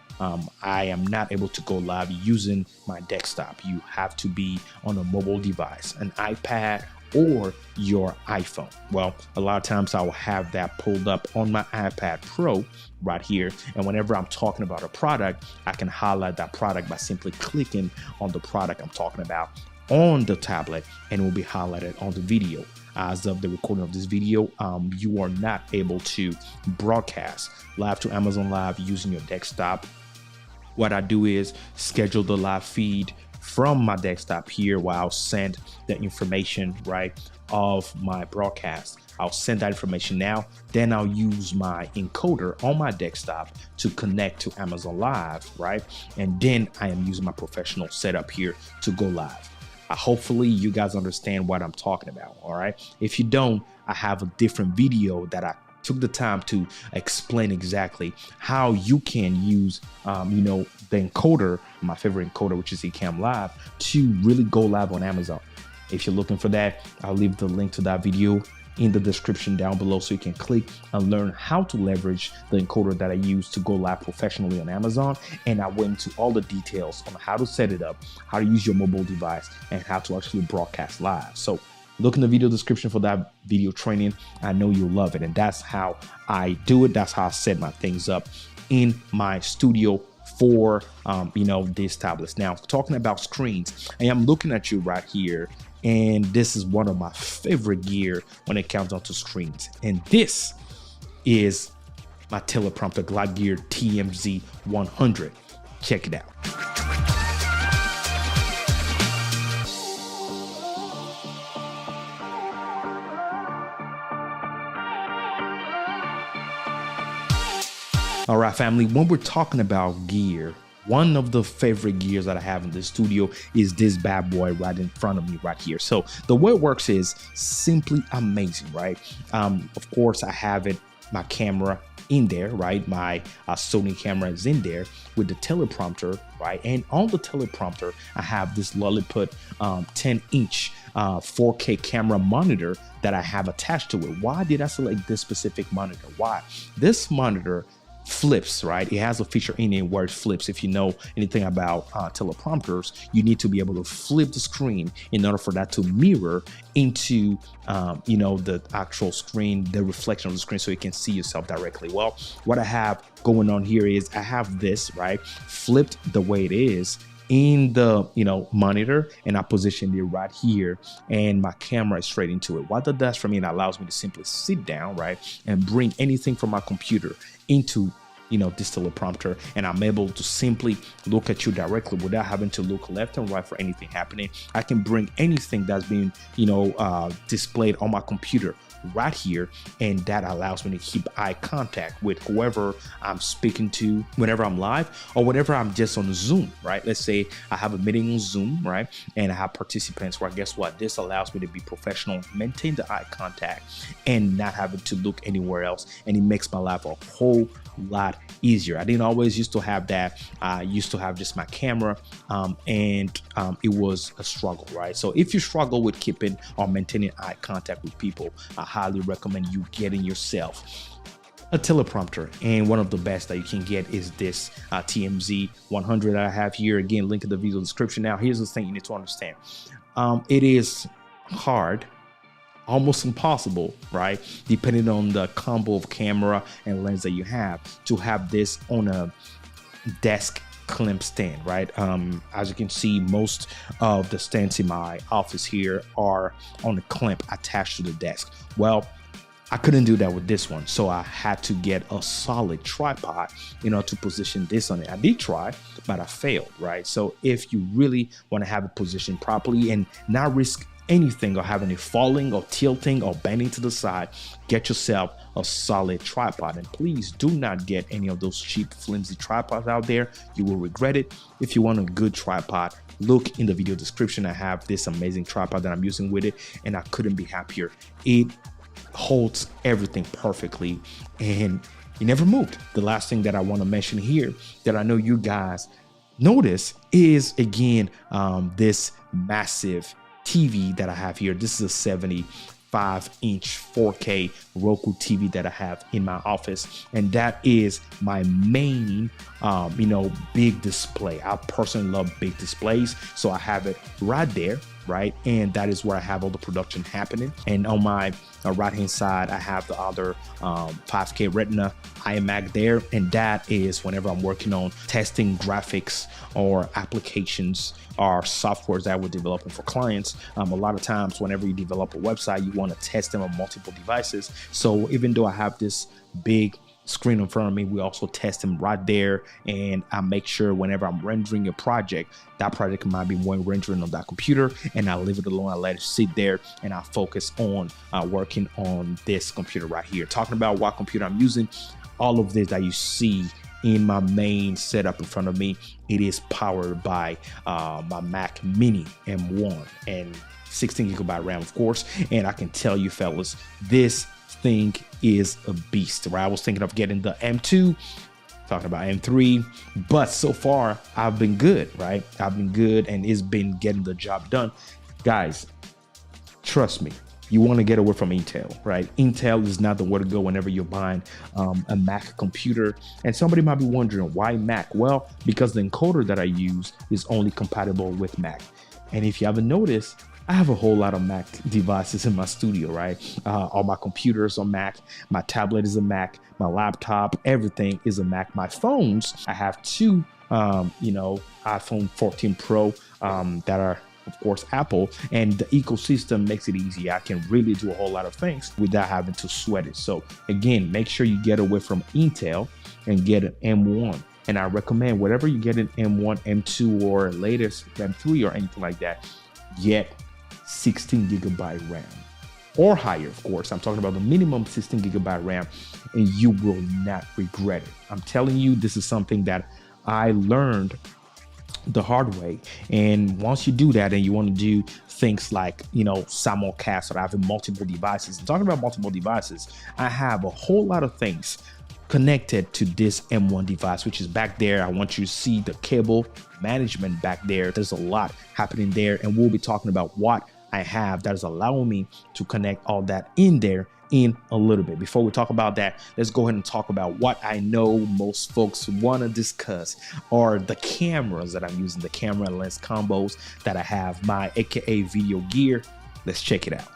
I am not able to go live using my desktop. You have to be on a mobile device, an iPad or your iPhone. Well, a lot of times I will have that pulled up on my iPad Pro right here. And whenever I'm talking about a product, I can highlight that product by simply clicking on the product I'm talking about on the tablet, and it will be highlighted on the video. As of the recording of this video, you are not able to broadcast live to Amazon Live using your desktop. What I do is schedule the live feed from my desktop here, where I'll send the information, right, of my broadcast. I'll send that information now, then I'll use my encoder on my desktop to connect to Amazon Live, right? And then I am using my professional setup here to go live. Hopefully you guys understand what I'm talking about, all right? If you don't, I have a different video that I took the time to explain exactly how you can use, the encoder, my favorite encoder, which is Ecamm Live, to really go live on Amazon. If you're looking for that, I'll leave the link to that video in the description down below, so you can click and learn how to leverage the encoder that I use to go live professionally on Amazon. And I went into all the details on how to set it up, how to use your mobile device, and how to actually broadcast live. So look in the video description for that video training. I know you'll love it. And that's how I do it. That's how I set my things up in my studio for these tablets. Now, talking about screens, I am looking at you right here, and this is one of my favorite gear when it comes down to screens. And this is my teleprompter Glide Gear TMZ 100. Check it out. All right, family, when we're talking about gear, one of the favorite gears that I have in the studio is this bad boy right in front of me right here. So the way it works is simply amazing, right? Of course, I have my camera in there, right? My Sony camera is in there with the teleprompter, right? And on the teleprompter, I have this Lilliput 10-inch 4K camera monitor that I have attached to it. Why did I select this specific monitor? Why? This monitor flips, right? It has a feature in it where it flips. If you know anything about teleprompters, you need to be able to flip the screen in order for that to mirror into the actual screen, the reflection of the screen, so you can see yourself directly. Well, what I have going on here is I have this, right, flipped the way it is, in the monitor, and I positioned it right here, and my camera is straight into it. What that does for me, it allows me to simply sit down, right, and bring anything from my computer into this teleprompter, and I'm able to simply look at you directly without having to look left and right for anything happening. I can bring anything that's being displayed on my computer right here, and that allows me to keep eye contact with whoever I'm speaking to whenever I'm live, or whenever I'm just on Zoom, right? Let's say I have a meeting on Zoom, right, and I have participants where, guess what, this allows me to be professional, maintain the eye contact, and not having to look anywhere else, and it makes my life a whole lot easier. I didn't always used to have that. I used to have just my camera, and it was a struggle, right? So if you struggle with keeping or maintaining eye contact with people, I highly recommend you getting yourself a teleprompter, and one of the best that you can get is this TMZ 100 that I have here. Again, link in the video description. Now, here's the thing you need to understand. It is hard, almost impossible, right, depending on the combo of camera and lens that you have, to have this on a desk clamp stand, right? As you can see, most of the stands in my office here are on a clamp attached to the desk. Well, I couldn't do that with this one, so I had to get a solid tripod, to position this on it. I did try, but I failed, right? So if you really want to have it positioned properly and not risk anything or having it falling or tilting or bending to the side, get yourself a solid tripod. And please do not get any of those cheap flimsy tripods out there. You will regret it. If you want a good tripod, look in the video description. I have this amazing tripod that I'm using with it, and I couldn't be happier. It holds everything perfectly, and it never moved. The last thing that I want to mention here that I know you guys notice is, again, this massive TV that I have here. This is a 75-inch 4K Roku TV that I have in my office, and that is my main big display. I personally love big displays, so I have it right there, right, and that is where I have all the production happening. And on my right hand side, I have the other 5K Retina iMac there, and that is whenever I'm working on testing graphics or applications or softwares that we're developing for clients. A lot of times whenever you develop a website, you want to test them on multiple devices. So even though I have this big screen in front of me, we also test them right there, and I make sure whenever I'm rendering a project, that project might be one rendering on that computer, and I leave it alone. I let it sit there, and I focus on working on this computer right here. Talking about what computer I'm using, all of this that you see in my main setup in front of me, it is powered by my Mac Mini M1 and 16 gigabyte RAM, of course. And I can tell you, fellas, this thing is a beast, right? I was thinking of getting the M2, talking about M3, but so far I've been good, right? I've been good, and it's been getting the job done. Guys, trust me, you want to get away from Intel, right? Intel is not the way to go whenever you're buying a Mac computer. And somebody might be wondering, why Mac? Well, because the encoder that I use is only compatible with Mac. And if you haven't noticed, I have a whole lot of Mac devices in my studio, right? All my computers are Mac, my tablet is a Mac, my laptop, everything is a Mac. My phones, I have two, iPhone 14 Pro that are, of course, Apple, and the ecosystem makes it easy. I can really do a whole lot of things without having to sweat it. So again, make sure you get away from Intel and get an M1. And I recommend whatever you get an M1, M2, or latest M3 or anything like that, get 16 gigabyte RAM or higher, of course. I'm talking about the minimum 16 gigabyte RAM, and you will not regret it. I'm telling you, this is something that I learned the hard way. And once you do that, and you want to do things like, simulcast or having multiple devices, and talking about multiple devices, I have a whole lot of things connected to this M1 device, which is back there. I want you to see the cable management back there. There's a lot happening there, and we'll be talking about what I have that is allowing me to connect all that in there in a little bit. Before we talk about that, let's go ahead and talk about what I know most folks want to discuss, are the cameras that I'm using, the camera and lens combos that I have, my AKA video gear. Let's check it out.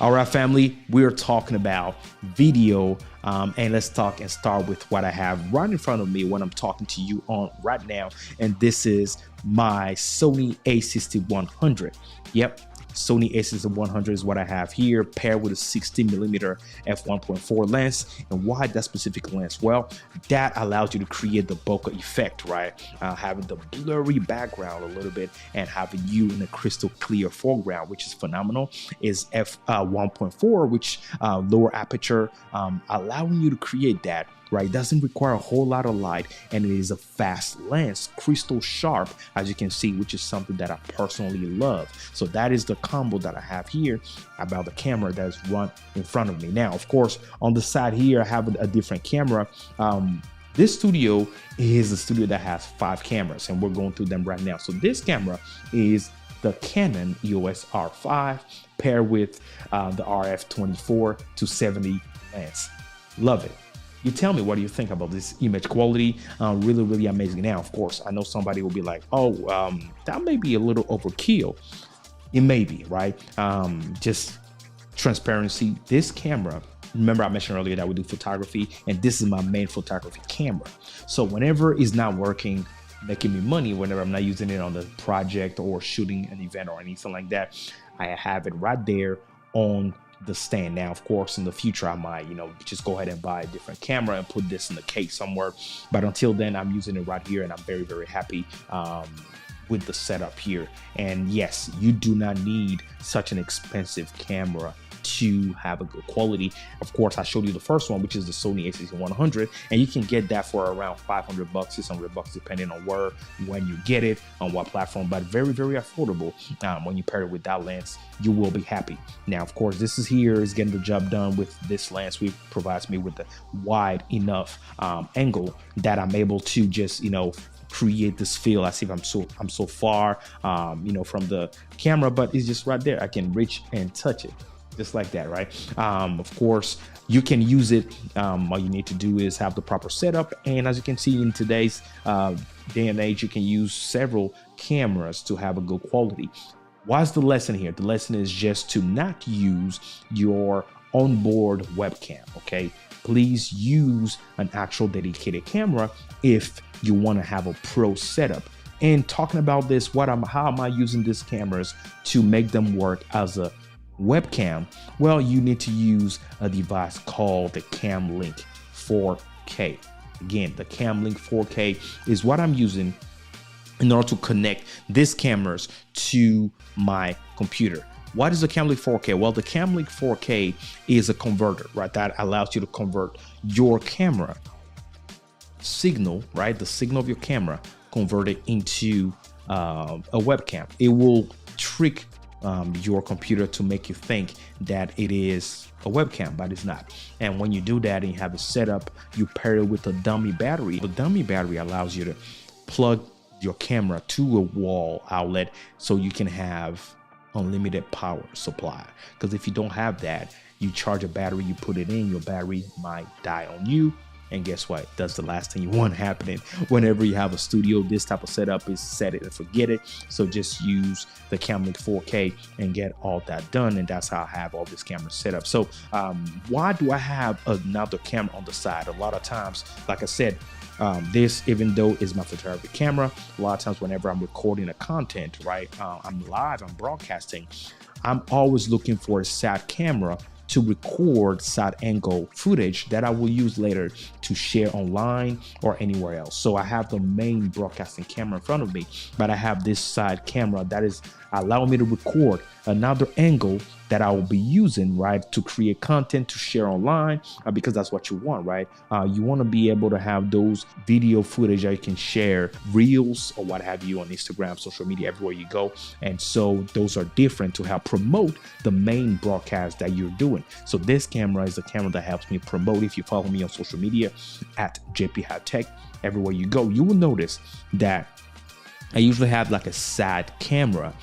All right, family, we're talking about video. And let's talk and start with what I have right in front of me when I'm talking to you on right now. And this is my Sony a6100. Yep. Sony a6100 is what I have here, paired with a 60mm f1.4 lens. And why that specific lens? Well, that allows you to create the bokeh effect, right? Having the blurry background a little bit and having you in a crystal clear foreground, which is phenomenal. Is f1.4, which lower aperture, allowing you to create that. Right, doesn't require a whole lot of light, and it is a fast lens, crystal sharp, as you can see, which is something that I personally love. So that is the combo that I have here about the camera that is run in front of me. Now, of course, on the side here, I have a different camera. This studio is a studio that has 5 cameras, and we're going through them right now. So this camera is the Canon EOS R5 paired with the RF24 to 70 lens. Love it. You tell me, what do you think about this image quality? Really, really amazing. Now, of course, I know somebody will be like, oh, that may be a little overkill. It may be, right? Just transparency. This camera, remember I mentioned earlier that we do photography, and this is my main photography camera. So whenever it's not working, making me money, whenever I'm not using it on the project or shooting an event or anything like that, I have it right there on the stand. Now, of course, in the future, I might, just go ahead and buy a different camera and put this in the case somewhere. But until then, I'm using it right here, and I'm very, very happy with the setup here. And yes, you do not need such an expensive camera to have a good quality. Of course, I showed you the first one, which is the Sony a6100, and you can get that for around $500, $600, depending on when you get it, on what platform, but very, very affordable. When you pair it with that lens, you will be happy. Now, of course, this is getting the job done with this lens, which provides me with a wide enough angle that I'm able to just, create this feel as if I'm so far, from the camera, but it's just right there. I can reach and touch it. Just like that, right? Of course, you can use it. All you need to do is have the proper setup. And as you can see in today's day and age, you can use several cameras to have a good quality. What's the lesson here? The lesson is just to not use your onboard webcam, okay? Please use an actual dedicated camera if you want to have a pro setup. And talking about this, how am I using these cameras to make them work as a webcam? Well, you need to use a device called the CamLink 4K. Again, the CamLink 4K is what I'm using in order to connect these cameras to my computer. What is the CamLink 4K? Well, the CamLink 4K is a converter, right? That allows you to convert your camera signal, right? The signal of your camera, convert it into a webcam. It will trick your computer to make you think that it is a webcam, but it's not. And when you do that and you have it set up, you pair it with a dummy battery. The dummy battery allows you to plug your camera to a wall outlet so you can have unlimited power supply. Because if you don't have that, you charge a battery, you put it in, your battery might die on you. And guess what? That's the last thing you want happening whenever you have a studio. This type of setup is set it and forget it. So just use the CamLink 4K and get all that done. And that's how I have all this camera set up. So why do I have another camera on the side? A lot of times, like I said, this, even though is my photography camera, a lot of times whenever I'm recording a content, right, I'm live, I'm broadcasting, I'm always looking for a side camera to record side angle footage that I will use later to share online or anywhere else. So I have the main broadcasting camera in front of me, but I have this side camera that is allowing me to record another angle that I will be using, right, to create content to share online, because that's what you want, right? You want to be able to have those video footage that you can share, reels or what have you on Instagram, social media, everywhere you go. And so those are different to help promote the main broadcast that you're doing. So this camera is a camera that helps me promote. If you follow me on social media at JP Hightek, everywhere you go, you will notice that I usually have like a side camera.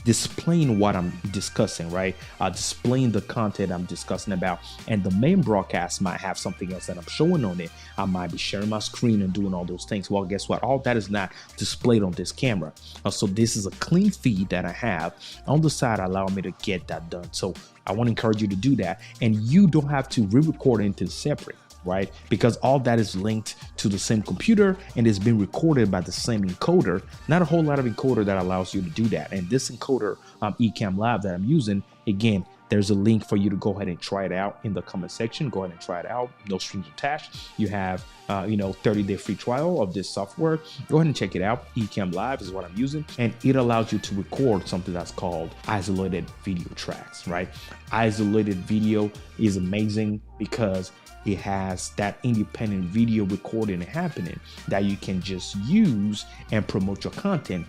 displaying what I'm discussing, right? Displaying the content I'm discussing about. And the main broadcast might have something else that I'm showing on it. I might be sharing my screen and doing all those things. Well, guess what? All that is not displayed on this camera. So this is a clean feed that I have on the side, allowing me to get that done. So I want to encourage you to do that. And you don't have to re-record anything separate, right? Because all that is linked to the same computer and is being recorded by the same encoder. Not a whole lot of encoder that allows you to do that. And this encoder, Ecamm Live, that I'm using, again, there's a link for you to go ahead and try it out in the comment section. Go ahead and try it out. No strings attached. You have, 30-day free trial of this software. Go ahead and check it out. Ecamm Live is what I'm using. And it allows you to record something that's called isolated video tracks, right? Isolated video is amazing because it has that independent video recording happening that you can just use and promote your content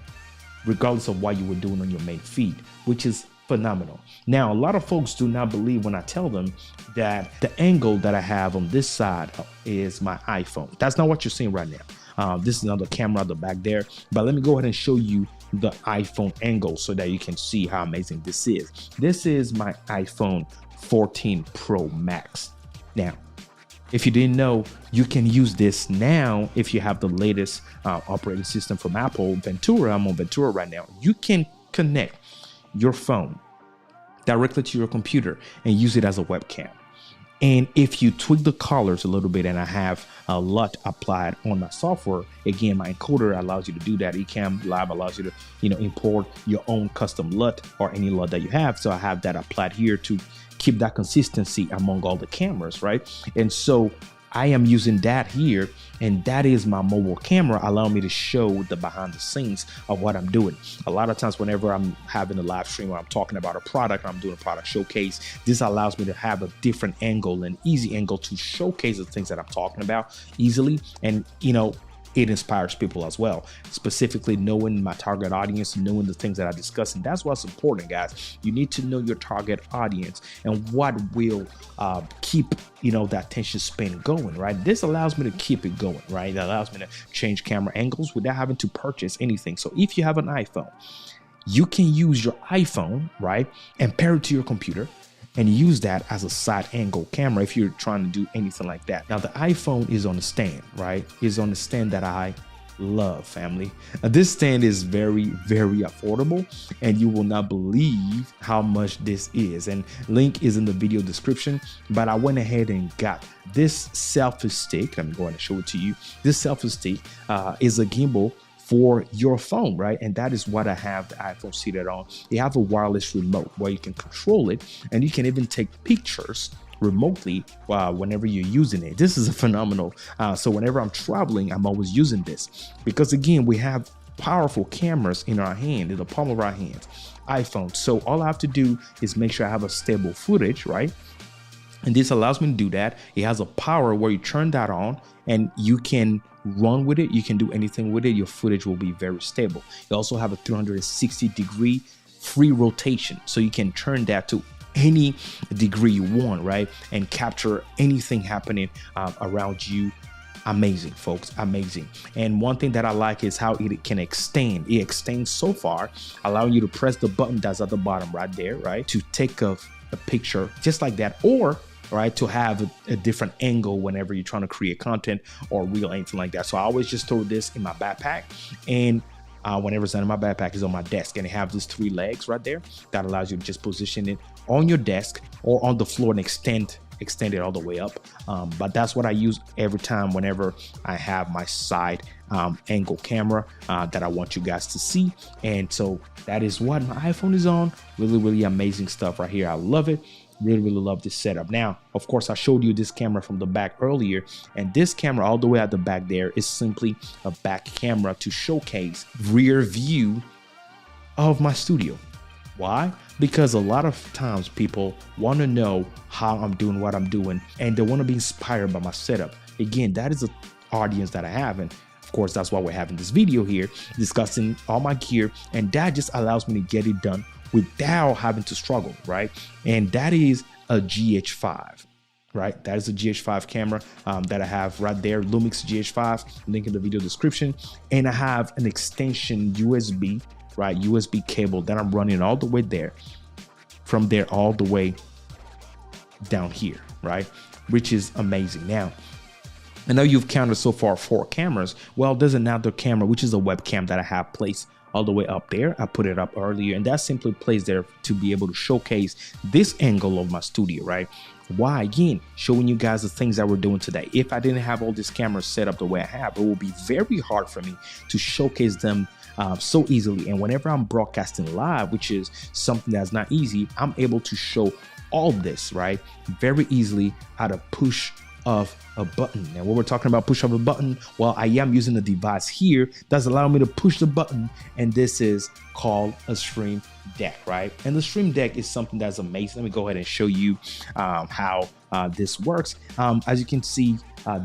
regardless of what you were doing on your main feed, which is phenomenal. Now, a lot of folks do not believe when I tell them that the angle that I have on this side is my iPhone. That's not what you're seeing right now. This is another camera at the back there, but let me go ahead and show you the iPhone angle so that you can see how amazing this is. This is my iPhone 14 Pro Max. Now, if you didn't know, you can use this now if you have the latest operating system from Apple, Ventura. I'm on Ventura right now. You can connect your phone directly to your computer and use it as a webcam. And if you tweak the colors a little bit, and I have a LUT applied on my software, again, my encoder allows you to do that. Ecamm Live allows you to, import your own custom LUT or any LUT that you have. So I have that applied here to keep that consistency among all the cameras, right? And so I am using that here, and that is my mobile camera, allowing me to show the behind the scenes of what I'm doing. A lot of times whenever I'm having a live stream or I'm talking about a product, I'm doing a product showcase, this allows me to have a different angle, an easy angle to showcase the things that I'm talking about easily. And, it inspires people as well, specifically knowing my target audience, knowing the things that I discuss. And that's what's important, guys. You need to know your target audience and what will keep, that attention span going, right? This allows me to keep it going, right? It allows me to change camera angles without having to purchase anything. So if you have an iPhone, you can use your iPhone, right, and pair it to your computer and use that as a side angle camera if you're trying to do anything like that. Now, the iPhone is on a stand, right? It's on a stand that I love, family. Now, this stand is very, very affordable, and you will not believe how much this is. And link is in the video description, but I went ahead and got this selfie stick. Let me go ahead and show it to you. This selfie stick is a gimbal for your phone, right? And that is what I have the iPhone seated on. You have a wireless remote where you can control it, and you can even take pictures remotely whenever you're using it. This is a phenomenal. So whenever I'm traveling, I'm always using this because, again, we have powerful cameras in our hand, in the palm of our hands, iPhone. So all I have to do is make sure I have a stable footage, right? And this allows me to do that. It has a power where you turn that on and you can run with it. You can do anything with it. Your footage will be very stable. You also have a 360-degree free rotation. So you can turn that to any degree you want, right? And capture anything happening around you. Amazing, folks, amazing. And one thing that I like is how it can extend. It extends so far, allowing you to press the button that's at the bottom right there, right? To take a picture just like that, or right, to have a different angle whenever you're trying to create content or reel, anything like that. So I always just throw this in my backpack, and whenever it's not in my backpack, it's on my desk, and it have these 3 legs right there that allows you to just position it on your desk or on the floor and extend it all the way up. But that's what I use every time whenever I have my side angle camera that I want you guys to see. And so that is what my iPhone is on. Really, really amazing stuff right here. I love it. Really, really love this setup. Now, of course, I showed you this camera from the back earlier, and this camera all the way at the back there is simply a back camera to showcase rear view of my studio. Why? Because a lot of times people want to know how I'm doing what I'm doing, and they want to be inspired by my setup. Again, that is an audience that I have, and of course, that's why we're having this video here discussing all my gear, and that just allows me to get it done without having to struggle, right? And that is a GH5, right? That is a GH5 camera that I have right there, Lumix GH5, link in the video description. And I have an extension USB right? USB cable that I'm running all the way there, from there all the way down here, right? Which is amazing. Now, I know you've counted so far 4 cameras. Well, there's another camera, which is a webcam that I have placed all the way up there. I put it up earlier, and that simply placed there to be able to showcase this angle of my studio, right? Why? Again, showing you guys the things that we're doing today. If I didn't have all these cameras set up the way I have, it will be very hard for me to showcase them so easily. And whenever I'm broadcasting live, which is something that's not easy, I'm able to show all this, right, very easily at a push of a button. And when we're talking about push of a button, well, I am using a device here that's allowing me to push the button, and this is called a Stream Deck, right? And the Stream Deck is something that's amazing. Let me go ahead and show you how this works. As you can see,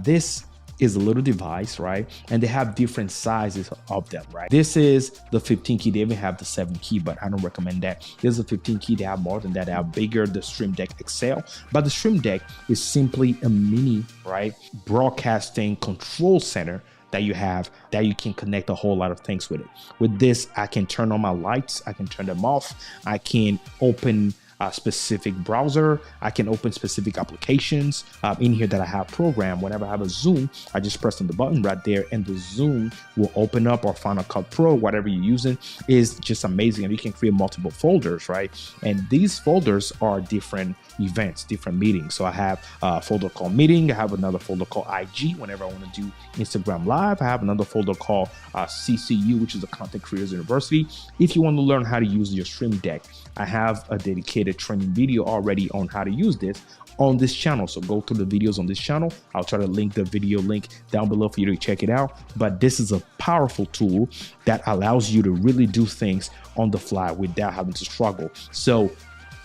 this is a little device, right? And they have different sizes of them, right? This is the 15 key. They even have the 7 key, but I don't recommend that. There's a 15 key. They have more than that. They have bigger, the Stream Deck XL. But the Stream Deck is simply a mini, right, broadcasting control center that you have, that you can connect a whole lot of things with it. With this, I can turn on my lights. I can turn them off. I can open a specific browser. I can open specific applications in here that I have programmed. Whenever I have a Zoom, I just press on the button right there, and the Zoom will open up, or Final Cut Pro, whatever you're using, is just amazing. And you can create multiple folders, right? And these folders are different events, different meetings. So I have a folder called meeting. I have another folder called IG whenever I want to do Instagram live. I have another folder called CCU, which is the Content Creators University. If you want to learn how to use your Stream Deck, I have a dedicated training video already on how to use this on this channel. So go through the videos on this channel. I'll try to link the video link down below for you to check it out. But this is a powerful tool that allows you to really do things on the fly without having to struggle. So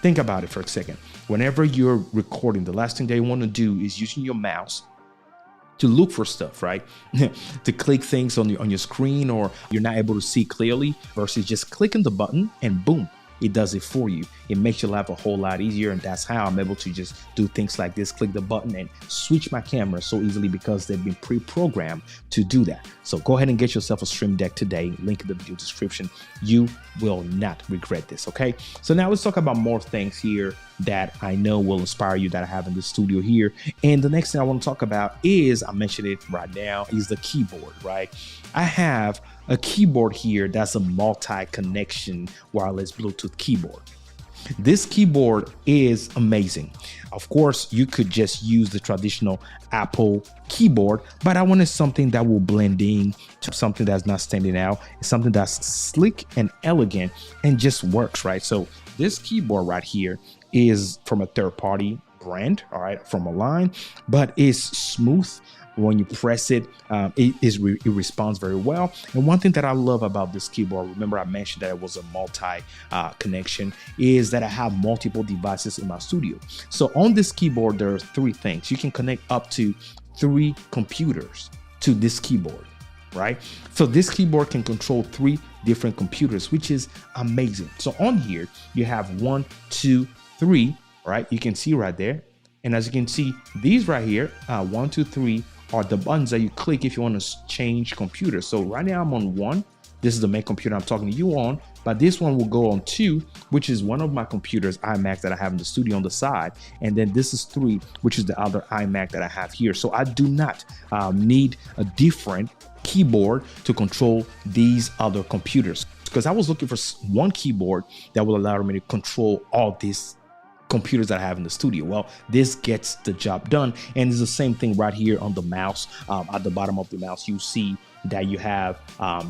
think about it for a second. Whenever you're recording, the last thing that you want to do is using your mouse to look for stuff, right? To click things on your screen, or you're not able to see clearly, versus just clicking the button and boom, it does it for you. It makes your life a whole lot easier, and that's how I'm able to just do things like this, click the button and switch my camera so easily, because they've been pre-programmed to do that. So go ahead and get yourself a Stream Deck today. Link in the video description. You will not regret this, okay? So now let's talk about more things here that I know will inspire you, that I have in the studio here. And the next thing I want to talk about is, I mentioned it right now, is the keyboard, right? I have a keyboard here that's a multi-connection wireless Bluetooth keyboard. This keyboard is amazing. Of course, you could just use the traditional Apple keyboard, but I wanted something that will blend in to something that's not standing out. It's something that's slick and elegant and just works, right? So this keyboard right here is from a third-party brand, all right, from a line, but it's smooth. When you press it, it responds very well. And one thing that I love about this keyboard, remember I mentioned that it was a multi connection, is that I have multiple devices in my studio. So on this keyboard, there are 3 things. You can connect up to 3 computers to this keyboard, right? So this keyboard can control 3 different computers, which is amazing. So on here, you have 1, 2, 3, right? You can see right there. And as you can see, these right here, 1, 2, 3, are the buttons that you click if you want to change computers. So right now I'm on 1. This is the main computer I'm talking to you on, but this one will go on 2, which is one of my computers, iMac, that I have in the studio on the side. And then this is 3, which is the other iMac that I have here. So I do not need a different keyboard to control these other computers, because I was looking for one keyboard that will allow me to control all these computers that I have in the studio. Well, this gets the job done. And it's the same thing right here on the mouse. At the bottom of the mouse, you see that you have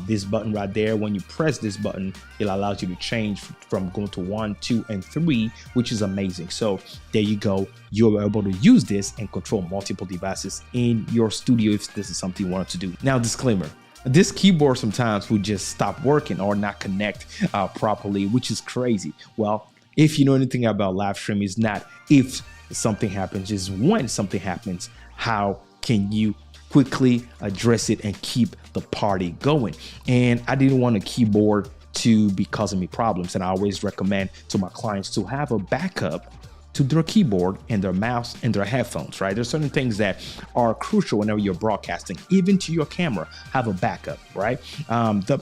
this button right there. When you press this button, it allows you to change from going to 1, 2, and 3, which is amazing. So there you go. You're able to use this and control multiple devices in your studio if this is something you wanted to do. Now, disclaimer. This keyboard sometimes will just stop working or not connect properly, which is crazy. Well, if you know anything about live stream, it's not if something happens, it's when something happens. How can you quickly address it and keep the party going? And I didn't want a keyboard to be causing me problems. And I always recommend to my clients to have a backup to their keyboard and their mouse and their headphones, right? There's certain things that are crucial whenever you're broadcasting, even to your camera. Have a backup, right?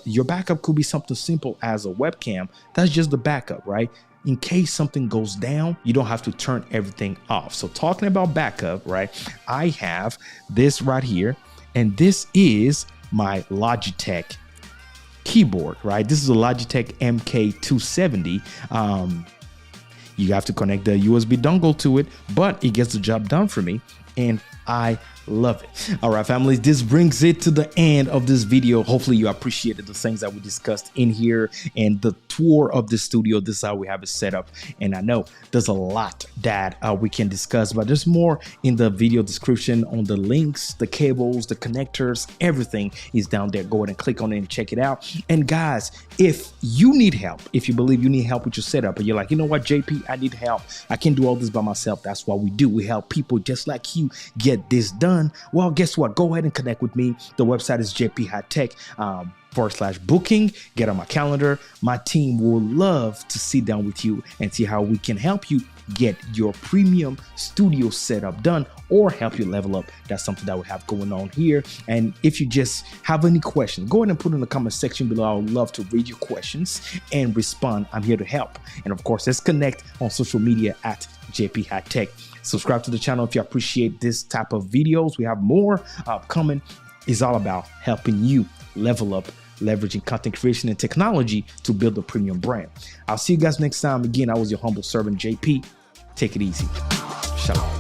Your backup could be something simple as a webcam. That's just the backup, right? In case something goes down, you don't have to turn everything off. So talking about backup, right? I have this right here, and this is my Logitech keyboard, right? This is a Logitech MK270. You have to connect the USB dongle to it, but it gets the job done for me, and I love it. All right, families, this brings it to the end of this video. Hopefully you appreciated the things that we discussed in here and the tour of the studio. This is how we have it set up. And I know there's a lot that we can discuss, but there's more in the video description on the links, the cables, the connectors, everything is down there. Go ahead and click on it and check it out. And guys, if you need help, if you believe you need help with your setup and you're like, you know what, JP, I need help. I can't do all this by myself. That's what we do. We help people just like you get this done. Well, guess what? Go ahead and connect with me. The website is jphightek.com/booking. Get on my calendar. My team will love to sit down with you and see how we can help you get your premium studio setup done or help you level up. That's something that we have going on here. And if you just have any questions, go ahead and put in the comment section below. I would love to read your questions and respond. I'm here to help. And of course, let's connect on social media at JP Hightek. Subscribe to the channel if you appreciate this type of videos. We have more coming. It's all about helping you level up, leveraging content creation and technology to build a premium brand. I'll see you guys next time. Again, I was your humble servant, JP. Take it easy. Shalom.